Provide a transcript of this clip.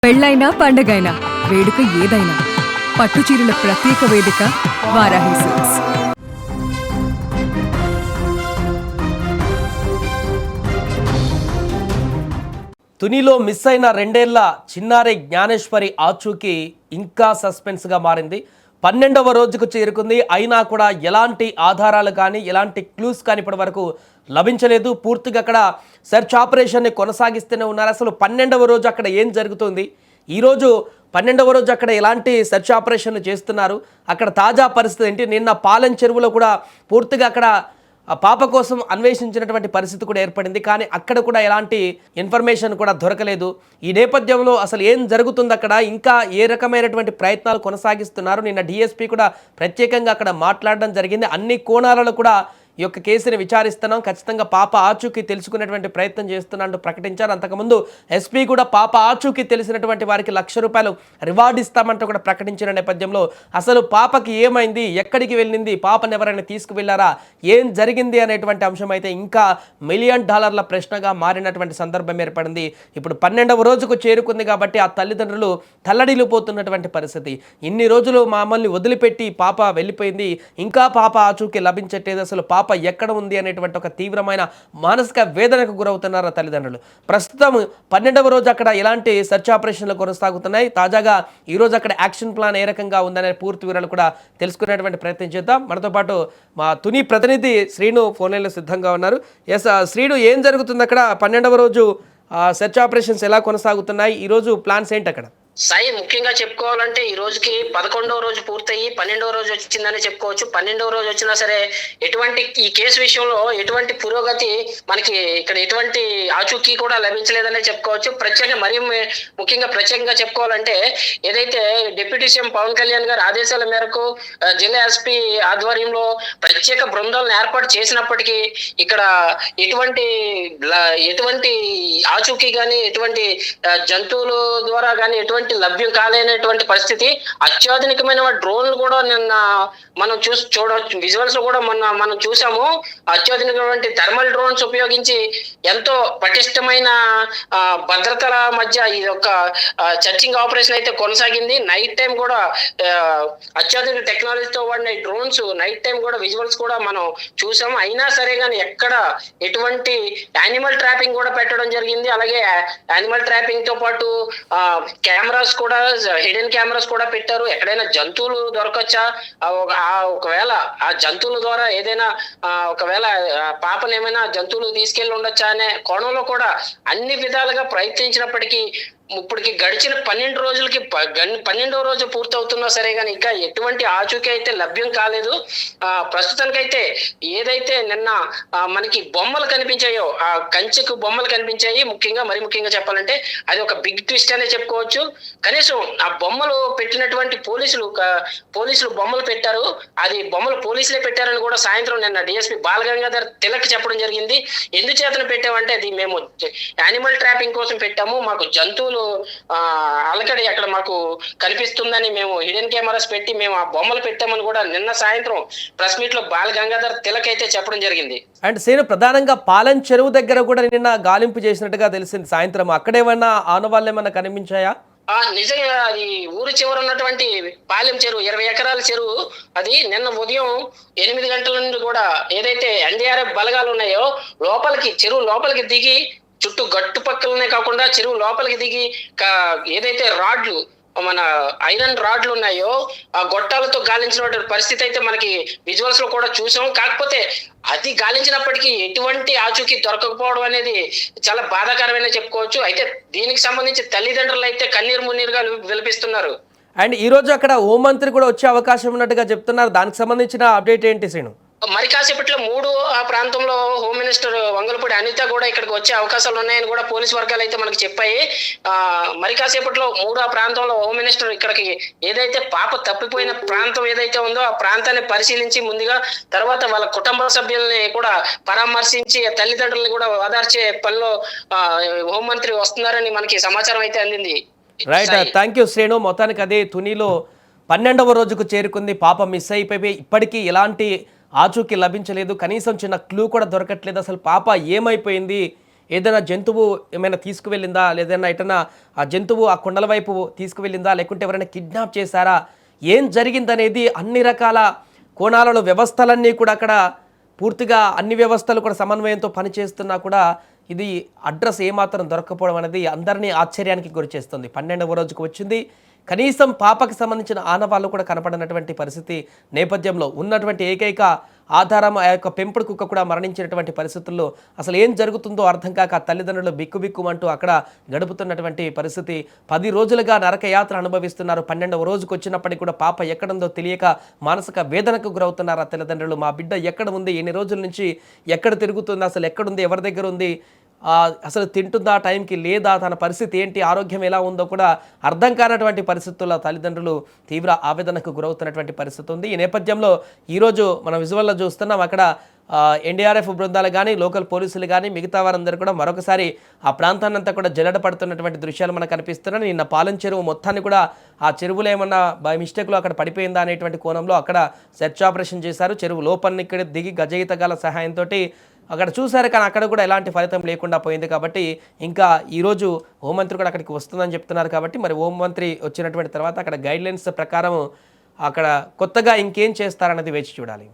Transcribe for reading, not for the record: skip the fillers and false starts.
పెళ్ళైనా పండగైనా వేడుక ఏదైనా పట్టుచీరల ప్రత్యేక వేదిక వారాహి సిల్క్స్. తునిలో మిస్ అయిన 2 ఏళ్ల చిన్నారి జ్ఞానేశ్వరి ఆచూకీ ఇంకా సస్పెన్స్గా మారింది. 12వ రోజుకు చేరుకుంది. అయినా కూడా ఎలాంటి ఆధారాలు కానీ ఎలాంటి క్లూస్ కానీ ఇప్పటి వరకు లభించలేదు. పూర్తిగా అక్కడ సెర్చ్ ఆపరేషన్ని కొనసాగిస్తూనే ఉన్నారు. అసలు 12వ రోజు అక్కడ ఏం జరుగుతుంది, ఈరోజు 12వ రోజు అక్కడ ఎలాంటి సెర్చ్ ఆపరేషన్లు చేస్తున్నారు, అక్కడ తాజా పరిస్థితి ఏంటి, నిన్న పాలెం చెరువులో కూడా పూర్తిగా అక్కడ పాప కోసం అన్వేషించినటువంటి పరిస్థితి కూడా ఏర్పడింది. కానీ అక్కడ కూడా ఎలాంటి ఇన్ఫర్మేషన్ కూడా దొరకలేదు. ఈ నేపథ్యంలో అసలు ఏం జరుగుతుంది, అక్కడ ఇంకా ఏ రకమైనటువంటి ప్రయత్నాలు కొనసాగిస్తున్నారు. నిన్న డిఎస్పీ కూడా ప్రత్యేకంగా అక్కడ మాట్లాడడం జరిగింది. అన్ని కోణాలలో కూడా ఈ యొక్క కేసుని విచారిస్తున్నాం, ఖచ్చితంగా పాప ఆచూకీ తెలుసుకునేటువంటి ప్రయత్నం చేస్తున్నట్టు ప్రకటించారు. అంతకుముందు ఎస్పీ కూడా పాప ఆచూకీ తెలిసినటువంటి వారికి ₹1,00,000 రివార్డు ఇస్తామంటూ కూడా ప్రకటించిన నేపథ్యంలో అసలు పాపకి ఏమైంది, ఎక్కడికి వెళ్ళింది, పాపను ఎవరైనా తీసుకువెళ్లారా, ఏం జరిగింది అనేటువంటి అంశం అయితే ఇంకా $1 మిలియన్ ప్రశ్నగా మారినటువంటి సందర్భం ఏర్పడింది. ఇప్పుడు 12వ రోజుకు చేరుకుంది కాబట్టి ఆ తల్లిదండ్రులు తల్లడిల్లిపోతున్నటువంటి పరిస్థితి. ఇన్ని రోజులు మమ్మల్ని వదిలిపెట్టి పాప వెళ్ళిపోయింది, ఇంకా పాప ఆచూకీ లభించట్లేదు, అసలు పాప ఎక్కడ ఉంది అనేటువంటి ఒక తీవ్రమైన మానసిక వేదనకు గురవుతున్నారు తల్లిదండ్రులు. ప్రస్తుతం 12వ రోజు అక్కడ ఎలాంటి సెర్చ్ ఆపరేషన్లు కొనసాగుతున్నాయి, తాజాగా ఈ రోజు అక్కడ యాక్షన్ ప్లాన్ ఏ రకంగా ఉందనే పూర్తి వివరాలు కూడా తెలుసుకునేటువంటి ప్రయత్నం చేద్దాం. మనతో పాటు మా తుని ప్రతినిధి శ్రీను ఫోన్ లైన్లో సిద్ధంగా ఉన్నారు. ఎస్ శ్రీను, ఏం జరుగుతుంది అక్కడ? 12వ రోజు సెర్చ్ ఆపరేషన్స్ ఎలా కొనసాగుతున్నాయి, ఈరోజు ప్లాన్స్ ఏంటి అక్కడ? సాయి, ముఖ్యంగా చెప్పుకోవాలంటే ఈ రోజుకి 11వ రోజు పూర్తయి 12వ రోజు వచ్చిందని చెప్పుకోవచ్చు. 12వ రోజు వచ్చినా సరే ఎటువంటి ఈ కేసు విషయంలో ఎటువంటి పురోగతి మనకి ఇక్కడ ఎటువంటి ఆచూకీ కూడా లభించలేదనే చెప్పుకోవచ్చు. ప్రత్యేకంగా చెప్పుకోవాలంటే ఏదైతే డిప్యూటీ సీఎం పవన్ కళ్యాణ్ గారి ఆదేశాల మేరకు జిల్లా ఎస్పీ ఆధ్వర్యంలో ప్రత్యేక బృందాలను ఏర్పాటు చేసినప్పటికీ ఇక్కడ ఎటువంటి ఆచూకీ కానీ ఎటువంటి జంతువుల ద్వారా కానీ ఎటువంటి లభ్యం కాలేనటువంటి పరిస్థితి. అత్యాధునికమైన డ్రోన్లు కూడా నిన్న మనం చూడవచ్చు, విజువల్స్ లో కూడా మనం చూసాము. అత్యాధునికమైన థర్మల్ డ్రోన్స్ ఉపయోగించి ఎంతో పటిష్టమైన భద్రతల మధ్య ఈ యొక్క సర్చింగ్ ఆపరేషన్ అయితే కొనసాగింది. నైట్ టైం కూడా అత్యాధునిక టెక్నాలజీతో వాడిన డ్రోన్స్ నైట్ టైం కూడా విజువల్స్ కూడా మనం చూసాము. అయినా సరే కానీ ఎక్కడ ఎటువంటి యానిమల్ ట్రాపింగ్ కూడా పెట్టడం జరిగింది. అలాగే యానిమల్ ట్రాపింగ్ తో పాటు కెమెరాస్ కూడా, హిడెన్ కెమెరాస్ కూడా పెట్టారు. ఎక్కడైనా జంతువులు దొరకచ్చా, ఒకవేళ ఆ జంతువుల ద్వారా ఏదైనా ఒకవేళ పాపను ఏమైనా జంతువులు తీసుకెళ్లి ఉండొచ్చా అనే కోణంలో కూడా అన్ని విధాలుగా ప్రయత్నించినప్పటికీ ఇప్పటికి గడిచిన 12 రోజులకి 12వ రోజు పూర్తవుతున్నా సరే కానీ ఇంకా ఎటువంటి ఆచూకీ అయితే లభ్యం కాలేదు. ప్రస్తుతానికైతే ఏదైతే నిన్న మనకి బొమ్మలు కనిపించాయో, ఆ కంచెకు బొమ్మలు కనిపించాయి. ముఖ్యంగా చెప్పాలంటే అది ఒక బిగ్ ట్విస్ట్ అనే చెప్పుకోవచ్చు. కనీసం ఆ బొమ్మలు పెట్టినటువంటి పోలీసులు బొమ్మలు పెట్టారు. అది బొమ్మలు పోలీసులే పెట్టారని కూడా సాయంత్రం నిన్న డిఎస్పీ బాలగంగాధర్ తిలక్ చెప్పడం జరిగింది. ఎందుచేతన పెట్టామంటే అది మేము యానిమల్ ట్రాపింగ్ కోసం పెట్టాము, మాకు జంతువులు అలకడి అక్కడ మాకు కనిపిస్తుందని మేము హిడెన్ కెమెరాస్ పెట్టి మేము ఆ బొమ్మలు పెట్టామని కూడా నిన్న సాయంత్రం ప్రెస్ మీట్ లో బాలగంగాధర్ తిలక్ అయితే చెప్పడం జరిగింది. అండ్ సేను, ప్రధానంగా పాలెం చెరువు దగ్గర కూడా నిన్న గాలింపు చేసినట్టుగా తెలిసింది. సాయంత్రం అక్కడేమన్నా ఆనవాళ్ళు ఏమన్నా కనిపించాయా? నిజంగా అది ఊరి చివర ఉన్నటువంటి పాలెం చెరువు, 20 ఎకరాల చెరువు. అది నిన్న ఉదయం 8 గంటల నుండి కూడా ఏదైతే ఎన్డీఆర్ఎఫ్ బలగాలు ఉన్నాయో చెరువు లోపలికి దిగి చుట్టూ గట్టు పక్కలనే కాకుండా చెరువు లోపలికి దిగి ఏదైతే రాడ్లు, మన ఐరన్ రాడ్లు ఉన్నాయో ఆ గొట్టాలతో గాలించిన పరిస్థితి అయితే మనకి విజువల్స్ లో కూడా చూసాం. కాకపోతే అది గాలించినప్పటికీ ఎటువంటి ఆచూకీ దొరకకపోవడం అనేది చాలా బాధాకరమైన చెప్పుకోవచ్చు. అయితే దీనికి సంబంధించి తల్లిదండ్రులు అయితే కన్నీరు మున్నీరుగా విలపిస్తున్నారు. అండ్ ఈ రోజు అక్కడ హోంమంత్రి కూడా వచ్చే అవకాశం ఉన్నట్టుగా చెప్తున్నారు. దానికి సంబంధించిన అప్డేట్ ఏంటి శ్రీను? మరి కాసేపట్లో ఆ ప్రాంతంలో హోమ్ మినిస్టర్ వంగలపూడి అనిత కూడా ఇక్కడికి వచ్చే అవకాశాలు ఉన్నాయని కూడా పోలీసు వర్గాలు అయితే మనకి చెప్పాయి. మరి కాసేపట్లో ఆ ప్రాంతంలో హోమ్ మినిస్టర్ ఇక్కడికి ఏదైతే పాప తప్పిపోయిన ప్రాంతం ఏదైతే ఉందో ఆ ప్రాంతాన్ని పరిశీలించి ముందుగా తర్వాత వాళ్ళ కుటుంబ సభ్యుల్ని కూడా పరామర్శించి తల్లిదండ్రులను కూడా ఓదార్చే పనిలో హోంమంత్రి వస్తున్నారని మనకి సమాచారం అయితే అందింది. Right, thank you Srinu. మొత్తానికి అదే తునిలో 12వ రోజుకు చేరుకుంది. పాప మిస్ అయిపోయి ఇప్పటికీ ఎలాంటి ఆచూకీ లభించలేదు, కనీసం చిన్న క్లూ కూడా దొరకట్లేదు. అసలు పాప ఏమైపోయింది, ఏదైనా జంతువు ఏమైనా తీసుకువెళ్ళిందా, లేదన్నా ఎటన్నా ఆ జంతువు ఆ కొండల వైపు తీసుకువెళ్ళిందా, లేకుంటే ఎవరైనా కిడ్నాప్ చేశారా, ఏం జరిగిందనేది అన్ని రకాల కోణాలలో వ్యవస్థలన్నీ కూడా అక్కడ పూర్తిగా అన్ని వ్యవస్థలు కూడా సమన్వయంతో పనిచేస్తున్నా కూడా ఇది అడ్రస్ ఏమాత్రం దొరకపోవడం అనేది అందరినీ ఆశ్చర్యానికి గురిచేస్తుంది. 12వ రోజుకు వచ్చింది, కనీసం పాపకి సంబంధించిన ఆనవాళ్ళు కూడా కనపడినటువంటి పరిస్థితి నేపథ్యంలో ఉన్నటువంటి ఏకైక ఆధారం ఆ యొక్క పెంపుడు కుక్క కూడా మరణించినటువంటి పరిస్థితుల్లో అసలు ఏం జరుగుతుందో అర్థం కాక తల్లిదండ్రులు బిక్కుబిక్కుమంటూ అక్కడ గడుపుతున్నటువంటి పరిస్థితి. 10 రోజులుగా నరకయాత్ర అనుభవిస్తున్నారు. 12వ రోజుకు వచ్చినప్పటికీ కూడా పాప ఎక్కడుందో తెలియక మానసిక వేదనకు గురవుతున్నారు ఆ తల్లిదండ్రులు. మా బిడ్డ ఎక్కడ ఉంది, ఎన్ని రోజుల నుంచి ఎక్కడ తిరుగుతుంది, అసలు ఎక్కడుంది, ఎవరి దగ్గర ఉంది, అసలు తింటుందా టైంకి లేదా, తన పరిస్థితి ఏంటి, ఆరోగ్యం ఎలా ఉందో కూడా అర్థం కానటువంటి పరిస్థితుల్లో తల్లిదండ్రులు తీవ్ర ఆవేదనకు గురవుతున్నటువంటి పరిస్థితి ఉంది. ఈ నేపథ్యంలో ఈరోజు మనం విజువల్లో చూస్తున్నాం, అక్కడ ఎన్డీఆర్ఎఫ్ బృందాలు కానీ, లోకల్ పోలీసులు కానీ, మిగతా వారందరూ కూడా మరొకసారి ఆ ప్రాంతాన్ని అంతా కూడా జల్లెడ పడుతున్నటువంటి దృశ్యాలు మనకు కనిపిస్తున్నాయి. నిన్న పాలెం చెరువు మొత్తాన్ని కూడా ఆ చెరువులో ఏమన్నా బై మిస్టేక్లో అక్కడ పడిపోయిందా అనేటువంటి కోణంలో అక్కడ సెర్చ్ ఆపరేషన్ చేశారు. చెరువు లోపలిని ఇక్కడ దిగి గజయితగాల సహాయంతో అక్కడ చూశారు, కానీ అక్కడ కూడా ఎలాంటి ఫలితం లేకుండా పోయింది. కాబట్టి ఇంకా ఈరోజు హోంమంత్రి కూడా అక్కడికి వస్తుందని చెప్తున్నారు. కాబట్టి మరి హోంమంత్రి వచ్చినటువంటి తర్వాత అక్కడ గైడ్లైన్స్ ప్రకారం అక్కడ కొత్తగా ఇంకేం చేస్తారన్నది వేచి చూడాలి.